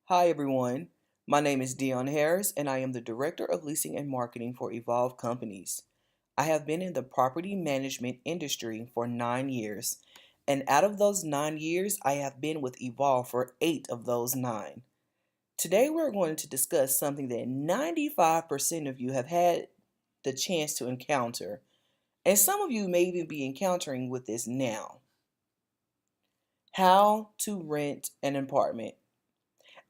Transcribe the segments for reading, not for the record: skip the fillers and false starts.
Hi everyone, my name is Dion Harris and I am the Director of Leasing and Marketing for Evolve Companies. I have been in the property management industry for 9 years, and out of those 9 years, I have been with Evolve for 8 of those 9. Today we're going to discuss something that 95% of you have had the chance to encounter, and some of you may even be encountering with this now. How to rent an apartment.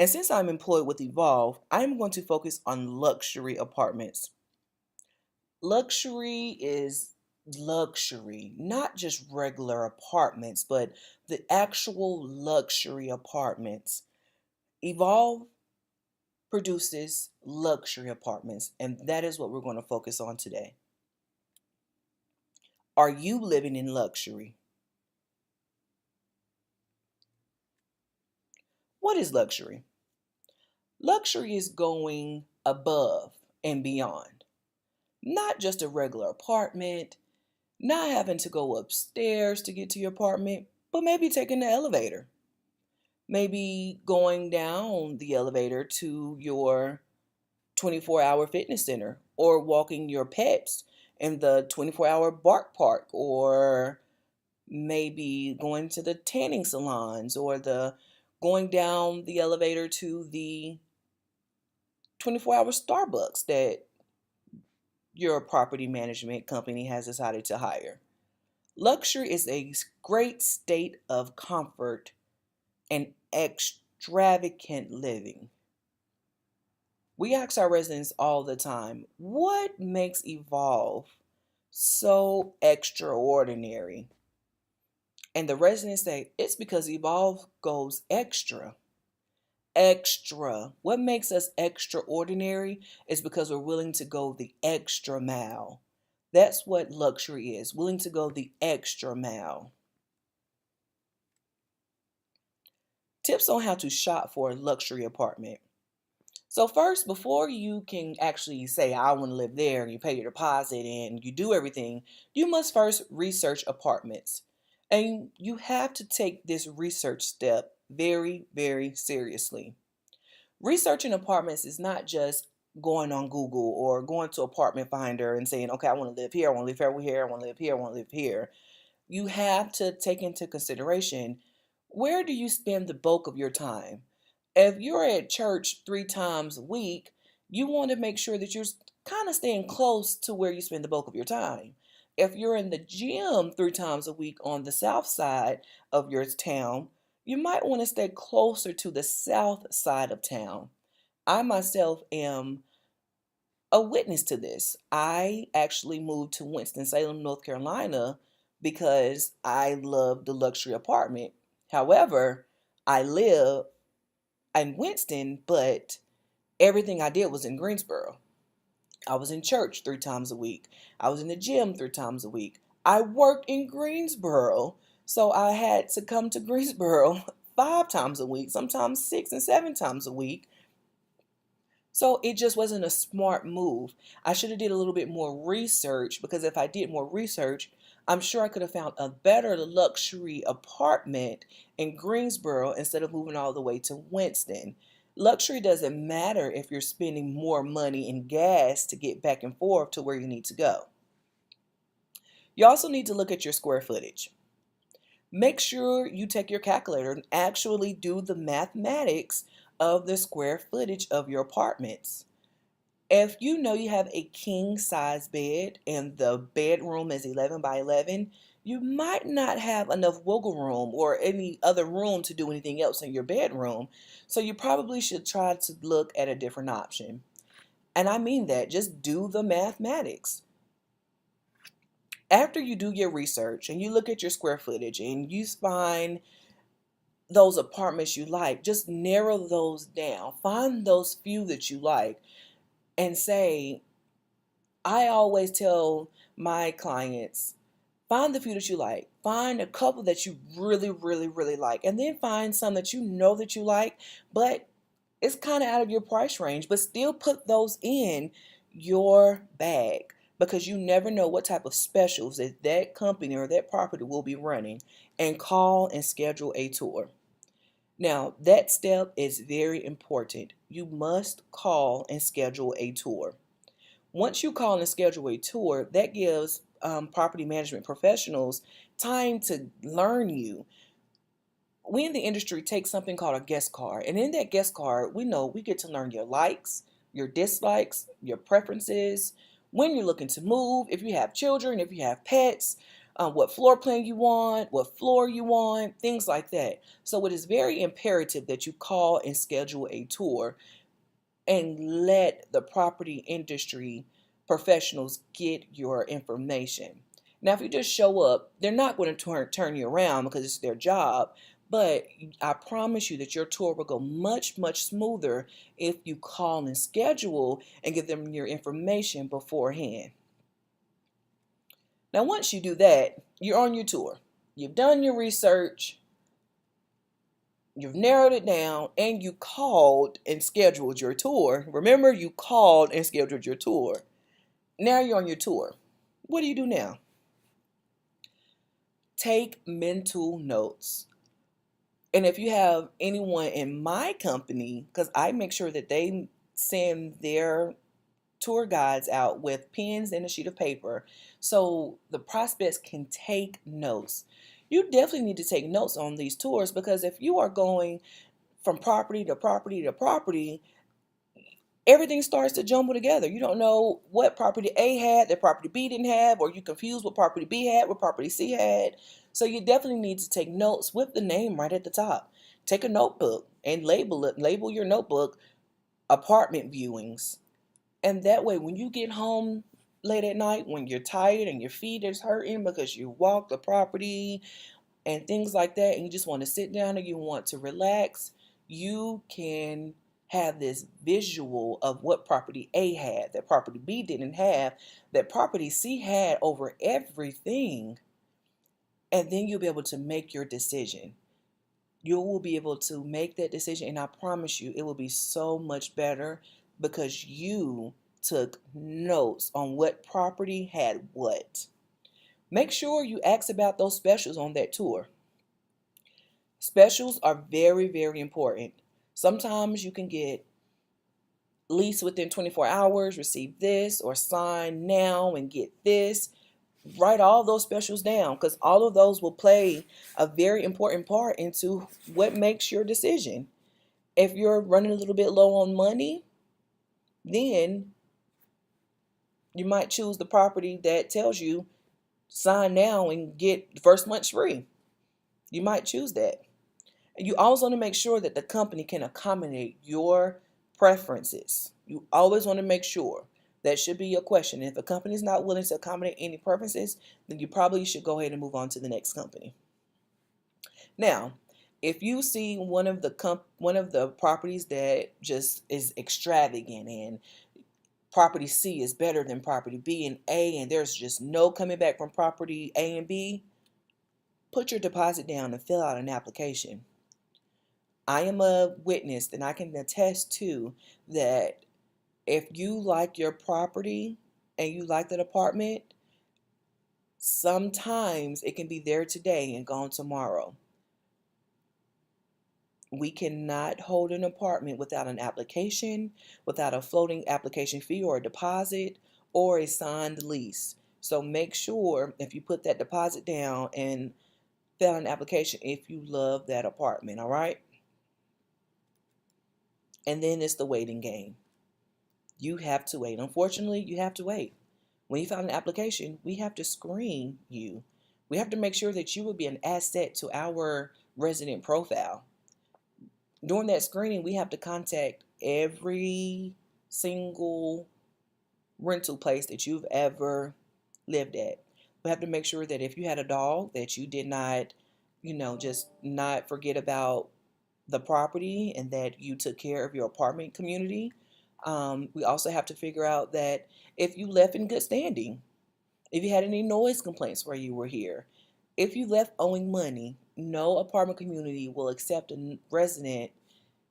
And since I'm employed with Evolve, I'm going to focus on luxury apartments. Luxury is luxury, not just regular apartments, but the actual luxury apartments. Evolve produces luxury apartments, and that is what we're going to focus on today. Are you living in luxury? What is luxury? Luxury is going above and beyond. Not just a regular apartment, not having to go upstairs to get to your apartment, but maybe taking the elevator. Maybe going down the elevator to your 24-hour fitness center or walking your pets in the 24-hour bark park, or maybe going to the tanning salons, or the going down the elevator to the 24-hour Starbucks that your property management company has decided to hire. Luxury is a great state of comfort and extravagant living. We ask our residents all the time, what makes Evolve so extraordinary? And the residents say, it's because Evolve goes extra. Extra. What makes us extraordinary is because we're willing to go the extra mile. That's what luxury is, willing to go the extra mile. Tips on how to shop for a luxury apartment. So first, before you can actually say, I want to live there, and you pay your deposit and you do everything, you must first research apartments. And you have to take this research step very, very seriously. Researching apartments is not just going on Google or going to Apartment Finder and saying, okay, I want to live here, I want to live over here, I want to live here, I want to live here. You have to take into consideration, where do you spend the bulk of your time? If you're at church 3 times a week, you want to make sure that you're kind of staying close to where you spend the bulk of your time. If you're in the gym 3 times a week on the south side of your town, you might want to stay closer to the south side of town. I myself am a witness to this. I actually moved to Winston-Salem, North Carolina because I love the luxury apartment. However, I live in Winston, but everything I did was in Greensboro. I was in church 3 times a week. I was in the gym 3 times a week. I worked in Greensboro, so I had to come to Greensboro 5 times a week, sometimes 6 and 7 times a week. So it just wasn't a smart move. I should have did a little bit more research, because if I did more research, I'm sure I could have found a better luxury apartment in Greensboro instead of moving all the way to Winston. Luxury doesn't matter if you're spending more money in gas to get back and forth to where you need to go. You also need to look at your square footage. Make sure you take your calculator and actually do the mathematics of the square footage of your apartments. If you know you have a king size bed and the bedroom is 11 by 11, you might not have enough wiggle room or any other room to do anything else in your bedroom. So you probably should try to look at a different option. And I mean that, just do the mathematics. After you do your research and you look at your square footage and you find those apartments you like, just narrow those down. Find those few that you like and say, I always tell my clients, find the few that you like. Find a couple that you really, really, really like. And then find some that you know that you like, but it's kind of out of your price range, but still put those in your bag, because you never know what type of specials that company or that property will be running. And call and schedule a tour. Now, that step is very important. You must call and schedule a tour. Once you call and schedule a tour, that gives property management professionals time to learn you. We in the industry take something called a guest card. And in that guest card, we know we get to learn your likes, your dislikes, your preferences, when you're looking to move, if you have children, if you have pets, what floor plan you want, what floor you want, things like that. So it is very imperative that you call and schedule a tour and let the property industry professionals get your information. Now, if you just show up, they're not going to turn you around because it's their job. But I promise you that your tour will go much, much smoother if you call and schedule and give them your information beforehand. Now, once you do that, you're on your tour. You've done your research, you've narrowed it down, and you called and scheduled your tour. Remember, you called and scheduled your tour. Now you're on your tour. What do you do now? Take mental notes. And if you have anyone in my company, because I make sure that they send their tour guides out with pens and a sheet of paper so the prospects can take notes. You definitely need to take notes on these tours, because if you are going from property to property to property, everything starts to jumble together. You don't know what property A had that property B didn't have, or you confused what property B had, what property C had. So you definitely need to take notes with the name right at the top. Take a notebook and label it. Label your notebook apartment viewings. And that way, when you get home late at night, when you're tired and your feet is hurting because you walked the property and things like that, and you just want to sit down and you want to relax, you can have this visual of what property A had that property B didn't have, that property C had over everything. And then you'll be able to make your decision. You will be able to make that decision, and I promise you, it will be so much better because you took notes on what property had what. Make sure you ask about those specials on that tour. Specials are very, very important. Sometimes you can get lease within 24 hours, receive this, or sign now and get this. Write all those specials down, because all of those will play a very important part into what makes your decision. If you're running a little bit low on money, then you might choose the property that tells you sign now and get the first month's free. You might choose that. And you always want to make sure that the company can accommodate your preferences. You always want to make sure. That should be your question. If a company is not willing to accommodate any preferences, then you probably should go ahead and move on to the next company. Now, if you see one of the properties that just is extravagant, and property C is better than property B and A, and there's just no coming back from property A and B, put your deposit down and fill out an application. I am a witness, and I can attest to that. If you like your property and you like that apartment, sometimes it can be there today and gone tomorrow. We cannot hold an apartment without an application, without a floating application fee or a deposit or a signed lease. So make sure if you put that deposit down and fill out an application if you love that apartment, all right? And then it's the waiting game. You have to wait. Unfortunately, you have to wait. When you file an application, we have to screen you. We have to make sure that you will be an asset to our resident profile. During that screening, we have to contact every single rental place that you've ever lived at. We have to make sure that if you had a dog, that you did not, just not forget about the property, and that you took care of your apartment community. We also have to figure out that if you left in good standing, if you had any noise complaints where you were here, if you left owing money, no apartment community will accept a resident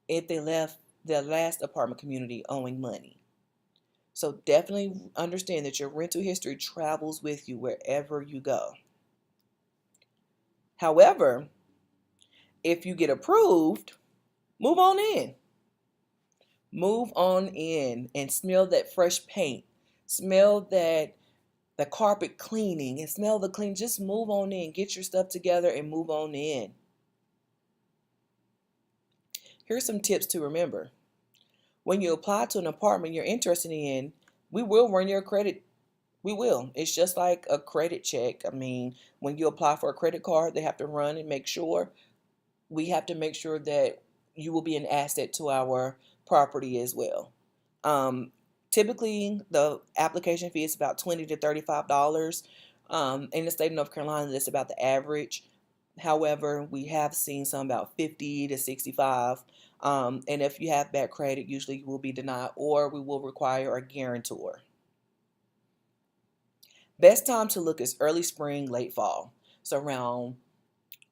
if they left their last apartment community owing money. So definitely understand that your rental history travels with you wherever you go. However, If you get approved, move on in. Move on in and smell that fresh paint. Smell that the carpet cleaning and smell the clean. Just move on in. Get your stuff together and move on in. Here's some tips to remember. When you apply to an apartment you're interested in, we will run your credit. We will. It's just like a credit check. I mean, when you apply for a credit card, they have to run and make sure. We have to make sure that you will be an asset to our property as well. Um, Typically, the application fee is about $20 to $35. In the state of North Carolina, that's about the average. However, we have seen some about 50 to 65. And if you have bad credit, usually you will be denied or we will require a guarantor. Best time to look is early spring, late fall. So around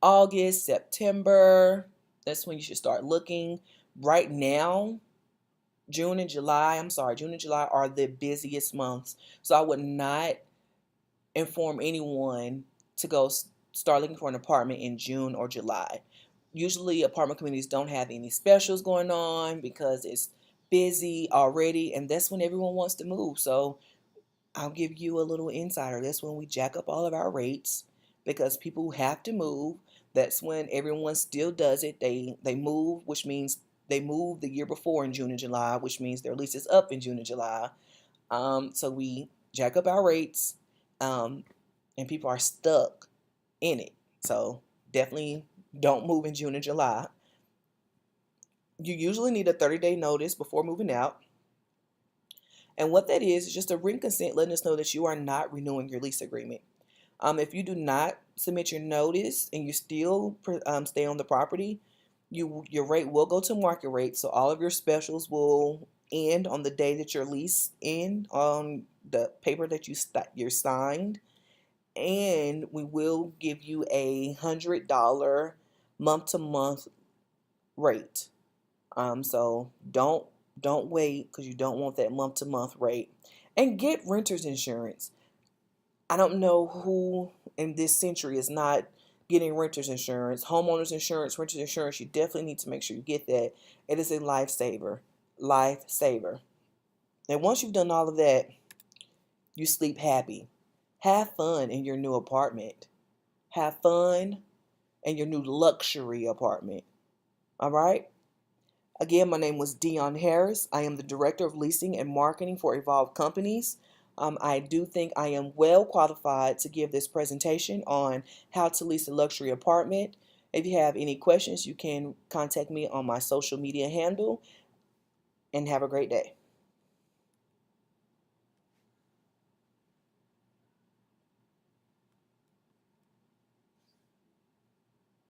August, September, that's when you should start looking. Right now, June and July are the busiest months. So I would not inform anyone to go start looking for an apartment in June or July. Usually apartment communities don't have any specials going on because it's busy already, and that's when everyone wants to move. So I'll give you a little insider. That's when we jack up all of our rates because people have to move. That's when everyone still does it. They move, which means they moved the year before in June and July, which means their lease is up in June and July. So we jack up our rates, and people are stuck in it. So definitely don't move in June and July. You usually need a 30-day notice before moving out. And what that is just a written consent letting us know that you are not renewing your lease agreement. If you do not submit your notice and you still stay on the property, your rate will go to market rate. So all of your specials will end on the day that your lease end on the paper that you're signed, and we will give you a $100 month-to-month rate. So don't wait because you don't want that month-to-month rate. And get renter's insurance. I don't know who in this century is not getting renter's insurance, homeowner's insurance, renter's insurance. You definitely need to make sure you get that. It is a lifesaver. Lifesaver. And once you've done all of that, you sleep happy. Have fun in your new apartment. Have fun in your new luxury apartment. All right? Again, my name was Dion Harris. I am the Director of Leasing and Marketing for Evolve Companies. I do think I am well qualified to give this presentation on how to lease a luxury apartment. If you have any questions, you can contact me on my social media handle, and have a great day.